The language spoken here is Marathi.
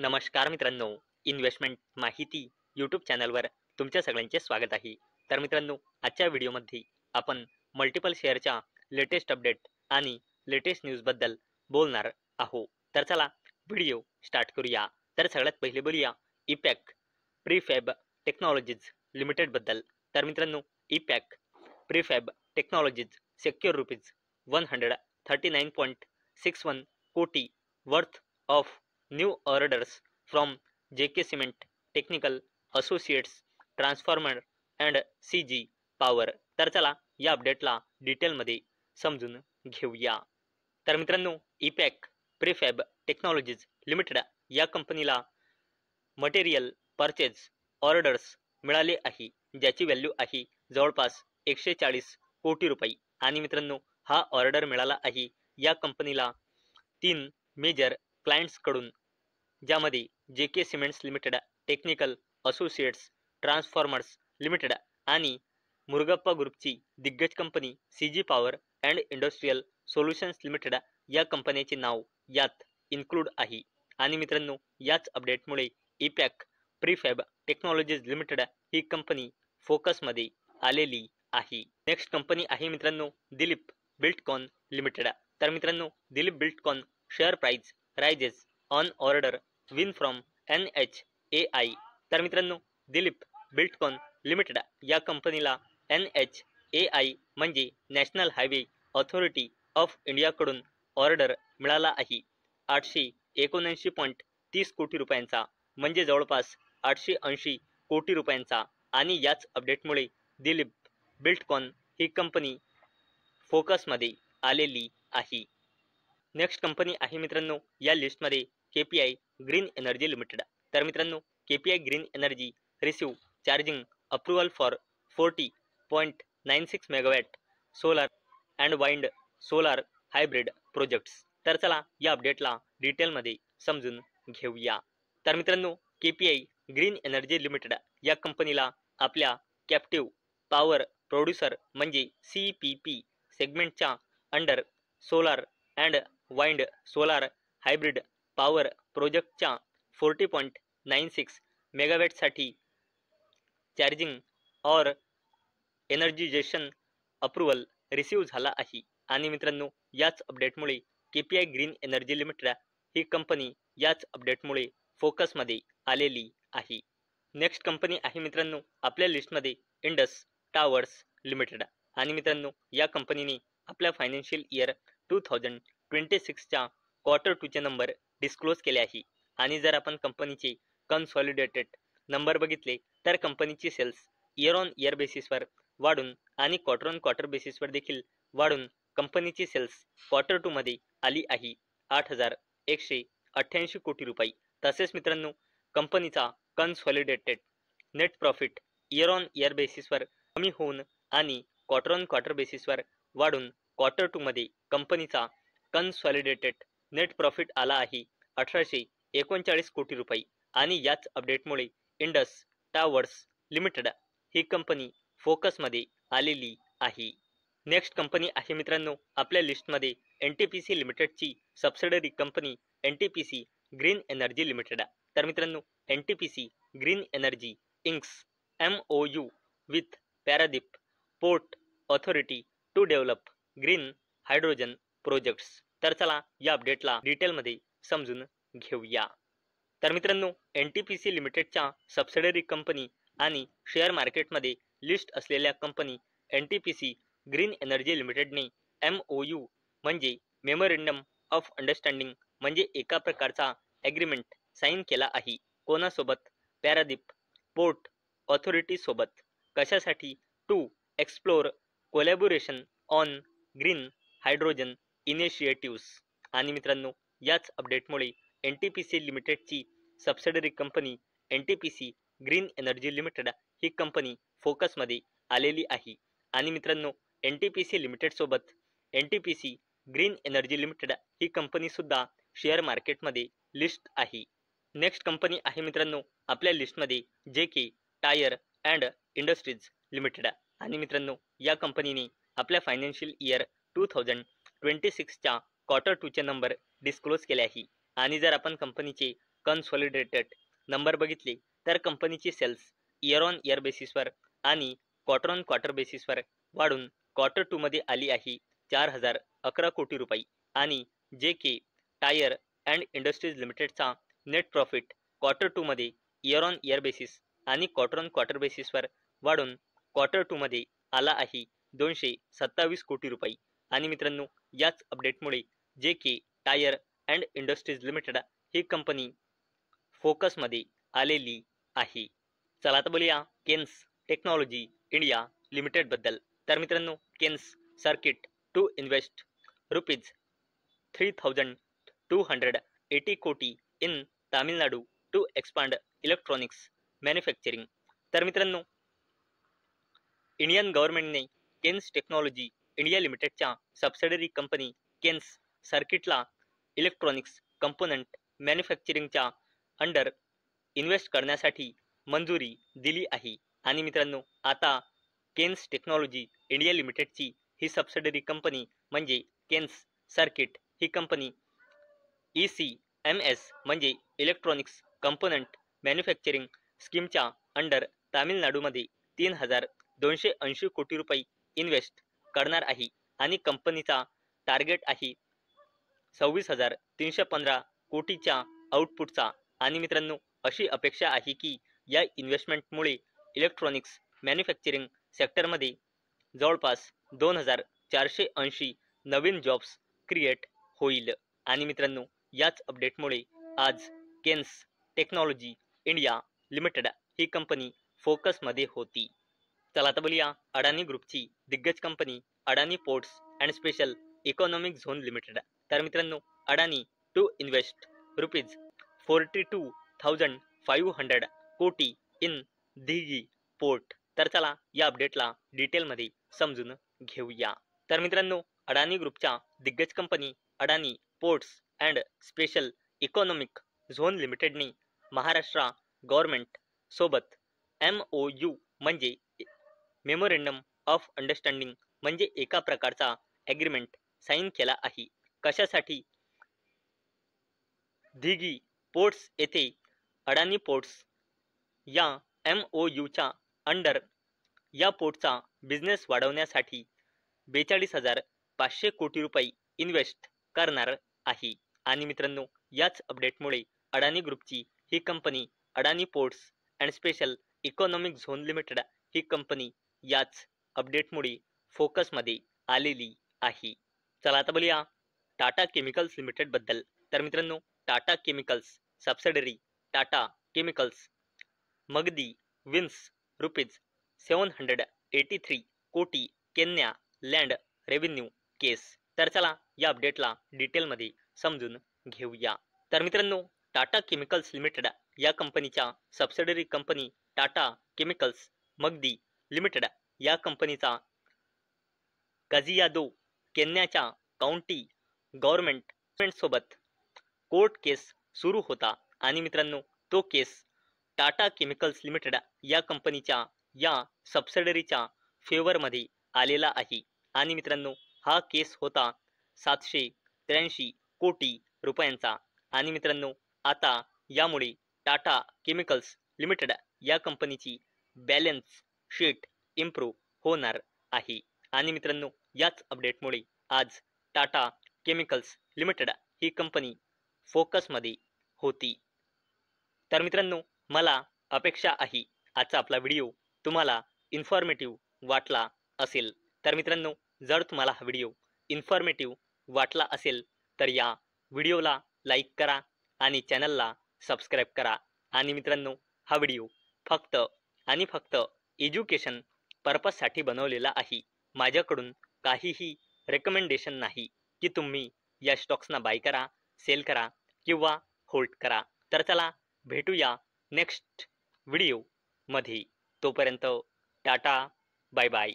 नमस्कार मित्रांनो, इन्व्हेस्टमेंट माहिती यूट्यूब चॅनलवर तुमच्या सगळ्यांचे स्वागत आहे. तर मित्रांनो, आजच्या व्हिडिओमध्ये आपण मल्टिपल शेअरच्या लेटेस्ट अपडेट आणि लेटेस्ट न्यूजबद्दल बोलणार आहोत. तर चला व्हिडिओ स्टार्ट करूया. तर सगळ्यात पहिले बोलूया इपॅक प्रीफॅब टेक्नॉलॉजीज लिमिटेडबद्दल. तर मित्रांनो, इपॅक प्रीफॅब टेक्नॉलॉजीज सेक्युअर रुपीज 139.61 कोटी worth of new orders from JK Cement Technical Associates Transformer and CG Power. तर चला या अपडेटला डिटेलमध्ये समजून घेऊया. तर मित्रांनो, इपॅक प्रीफॅब टेक्नॉलॉजीज लिमिटेड या कंपनीला मटेरियल परचेज ऑर्डर्स मिळाले आहे, ज्याची व्हॅल्यू आहे जवळपास 140 कोटी रुपये. आणि मित्रांनो, हा ऑर्डर मिळाला आहे या कंपनीला 3 मेजर क्लायंट्सकडून, ज्यामध्ये JK cements limited, technical associates transformers limited आणि मुरुगप्पा ग्रुपची दिग्गज company CG power and industrial solutions limited या कंपनीचे नाव यात इन्क्लूड आहे. आणि मित्रांनो, याच अपडेटमुळे इपॅक प्रीफॅब टेक्नॉलॉजीज लिमिटेड ही कंपनी फोकसमध्ये आलेली आहे. नेक्स्ट कंपनी आहे मित्रांनो दिलीप बिल्डकॉन लिमिटेड. तर मित्रांनो, Dilip Buildcon share price rises on order win from NHAI. तर मित्रांनो, दिलीप बिल्डकॉन लिमिटेड या कंपनीला NHAI म्हणजे नॅशनल हायवे ऑथॉरिटी ऑफ इंडियाकडून ऑर्डर मिळाला आहे 879.30 कोटी रुपयांचा, म्हणजे जवळपास 880 कोटी रुपयांचा. आणि याच अपडेटमुळे दिलीप बिल्डकॉन ही कंपनी फोकसमध्ये आलेली आहे. नेक्स्ट कंपनी आहे मित्रांनो या लिस्टमध्ये KPI ग्रीन एनर्जी लिमिटेड. तर मित्रांनो, KPI green energy receive charging approval for 40.96 megawatt solar and wind solar hybrid projects. तर चला या अपडेटला डिटेलमध्ये समजून घेऊया. तर मित्रांनो, KPI ग्रीन एनर्जी लिमिटेड या कंपनीला आपल्या कॅप्टिव्ह पॉवर प्रोड्युसर म्हणजे CPP सेगमेंटच्या under solar and wind solar hybrid power प्रोजेक्टच्या 40.96 मेगावॅटसाठी charging or energisation approval receive झाला आहे. आणि मित्रांनो, याच अपडेटमुळे KPI ग्रीन एनर्जी लिमिटेड ही कंपनी याच अपडेटमुळे फोकसमध्ये आलेली आहे. नेक्स्ट कंपनी आहे मित्रांनो आपल्या लिस्टमध्ये इंडस टावर्स लिमिटेड. आणि मित्रांनो, या कंपनीने आपल्या फायनान्शियल इयर 2026च्या क्वार्टर 2चे नंबर डिस्क्लोज केले आहे. आणि जर आपण कंपनीचे कन्सॉलिडेटेड नंबर बघितले तर कंपनीची सेल्स इयर ऑन इयर बेसिसवर वाढून आणि क्वार्टर ऑन क्वार्टर बेसिसवर देखील वाढून कंपनीची सेल्स क्वार्टर 2 मध्ये आली आहे 8,188 कोटी रुपये. तसेच मित्रांनो, कंपनीचा consolidated net profit year on year बेसिसवर कमी होऊन आणि क्वार्टर ऑन क्वार्टर बेसिसवर वाढून क्वार्टर 2 मध्ये कंपनीचा कन्सॉलिडेटेड नेट प्रॉफिट आला आहे 1839 कोटी रुपये. आणि याच अपडेटमुळे इंडस टावर्स लिमिटेड ही कंपनी फोकसमध्ये आलेली आहे. नेक्स्ट कंपनी आहे मित्रांनो आपल्या लिस्टमध्ये NTPC लिमिटेडची subsidiary company NTPC green energy limited. तर मित्रांनो, NTPC green energy inks MOU with Paradip port authority to develop green hydrogen projects. तर चला या अपडेटला डिटेलमध्ये समजून घेऊया. तर मित्रांनो, NTPC लिमिटेडच्या सबसिडरी कंपनी आणि शेअर मार्केटमध्ये लिस्ट असलेल्या कंपनी NTPC ग्रीन एनर्जी लिमिटेडने MOU म्हणजे मेमोरेंडम ऑफ अंडरस्टँडिंग म्हणजे एका प्रकारचा ॲग्रीमेंट साईन केला आहे. कोणासोबत? पॅरादीप पोर्ट ऑथॉरिटी सोबत. कशासाठी? To explore collaboration on green hydrogen initiatives. आणि मित्रांनो, याच अपडेटमुळे NTPC लिमिटेडची subsidiary company NTPC green energy limited ही कंपनी फोकसमध्ये आलेली आहे. आणि मित्रांनो, NTPC लिमिटेड सोबत NTPC ग्रीन एनर्जी लिमिटेड ही कंपनी सुद्धा शेअर मार्केटमध्ये लिस्ट आहे. नेक्स्ट कंपनी आहे मित्रांनो आपल्या लिस्टमध्ये JK tyre and industries limited. आणि मित्रांनो, या कंपनीने आपल्या फायनान्शियल इयर 2026च्या क्वार्टर 2चे नंबर डिस्क्लोज केले आहे. आणि जर आपण कंपनीचे कन्सॉलिडेटेड नंबर बघितले तर कंपनीची सेल्स इयर ऑन इयर बेसिसवर आणि क्वार्टर ऑन क्वार्टर बेसिसवर वाढून क्वार्टर 2 मध्ये आली आहे 4011 कोटी रुपये आणि J K tyre and industries लिमिटेडचा नेट प्रॉफिट क्वार्टर 2 मध्ये इयर ऑन इयर बेसिस आणि क्वार्टर ऑन क्वार्टर बेसिसवर वाढून क्वार्टर 2 मध्ये आला आहे 227 कोटी रुपये आणि मित्रांनो याच अपडेटमुळे J K tyre and industries limited ही कंपनी फोकसमध्ये आलेली आहे. चला तर बोलूया केन्स टेक्नॉलॉजी इंडिया लिमिटेड बद्दल. तर मित्रांनो केन्स सर्किट टू इन्व्हेस्ट ₹3280 कोटी in Tamil Nadu to expand electronics manufacturing. तर मित्रांनो इंडियन गव्हर्नमेंटने केन्स टेक्नॉलॉजी इंडिया लिमिटेडच्या सबसिडरी कंपनी केन्स सर्किटला इलेक्ट्रॉनिक्स कंपोनंट मॅन्युफॅक्चरिंगच्या अंडर इन्व्हेस्ट करण्यासाठी मंजुरी दिली आहे आणि मित्रांनो आता केन्स टेक्नॉलॉजी इंडिया लिमिटेडची ही सबसिडरी कंपनी म्हणजे केन्स सर्किट ही कंपनी ECMS म्हणजे इलेक्ट्रॉनिक्स कंपोनंट मॅन्युफॅक्चरिंग स्कीमच्या अंडर तामिळनाडूमध्ये 3280 कोटी रुपये इन्व्हेस्ट करणार आहे आणि कंपनीचा टार्गेट आहे 26,315 कोटीच्या आउटपुटचा आणि मित्रांनो अशी अपेक्षा आहे की या इन्व्हेस्टमेंटमुळे इलेक्ट्रॉनिक्स मॅन्युफॅक्चरिंग सेक्टरमध्ये जवळपास 2480 नवीन जॉब्स क्रिएट होईल आणि मित्रांनो याच अपडेटमुळे आज केन्स टेक्नॉलॉजी इंडिया लिमिटेड ही कंपनी फोकसमध्ये होती. चला तर बोलूया अडानी ग्रुपची दिग्गज company Adani ports and special economic zone limited. तर मित्रांनो अडानी टू इन्व्हेस्ट ₹42,500 कोटी इन दिघी पोर्ट. तर चला या अपडेटला डिटेलमध्ये समजून घेऊया. तर मित्रांनो अडानी ग्रुपच्या दिग्गज company Adani ports and special economic zone लिमिटेडने महाराष्ट्र गव्हर्नमेंट सोबत MOU म्हणजे मेमोरेंडम ऑफ अंडरस्टँडिंग म्हणजे एका प्रकारचा ॲग्रीमेंट साईन केला आहे. कशासाठी? दिघी पोर्ट्स येथे अडानी पोर्ट्स या MOUच्या अंडर या पोर्टचा बिझनेस वाढवण्यासाठी 42,500 कोटी रुपये इन्व्हेस्ट करणार आहे आणि मित्रांनो याच अपडेटमुळे अडानी ग्रुपची ही company Adani ports and special economic zone limited ही कंपनी याच अपडेटमुळे फोकसमध्ये आलेली आहे. चला आता बोलूया टाटा केमिकल्स लिमिटेड बद्दल. तर मित्रांनो Tata chemicals subsidiary Tata chemicals Magadi wins ₹783 कोटी केन्या लँड रेव्हेन्यू केस. तर चला या अपडेटला डिटेलमध्ये समजून घेऊया. तर मित्रांनो टाटा केमिकल्स लिमिटेड या कंपनीच्या subsidiary company Tata chemicals Magadi limited या कंपनीचा काझियादो केन्याच्या काउंटी गव्हर्नमेंट सोबत कोर्ट केस सुरू होता आणि मित्रांनो तो केस टाटा केमिकल्स लिमिटेड या कंपनीच्या या सबसिडरीच्या फेवरमध्ये आलेला आहे आणि मित्रांनो हा केस होता 783 कोटी रुपयांचा आणि मित्रांनो आता यामुळे टाटा केमिकल्स लिमिटेड या कंपनीची बॅलन्स शीट इम्प्रूव्ह होणार आहे आणि मित्रांनो याच अपडेटमुळे आज टाटा केमिकल्स लिमिटेड ही कंपनी फोकसमध्ये होती. तर मित्रांनो मला अपेक्षा आहे आजचा आपला व्हिडिओ तुम्हाला इन्फॉर्मेटिव्ह वाटला असेल. तर मित्रांनो जर तुम्हाला हा व्हिडिओ इन्फॉर्मेटिव्ह वाटला असेल तर या व्हिडिओला लाईक करा आणि चॅनलला सबस्क्राईब करा आणि मित्रांनो हा व्हिडिओ फक्त आणि फक्त एज्युकेशन पर्पजसाठी बनवलेला आहे. माझ्याकडून काहीही रेकमेंडेशन नाही की तुम्ही या स्टॉक्सना बाय करा, सेल करा किंवा होल्ड करा. तर चला भेटूया नेक्स्ट व्हिडिओमध्ये. तोपर्यंत टाटा बाय बाय.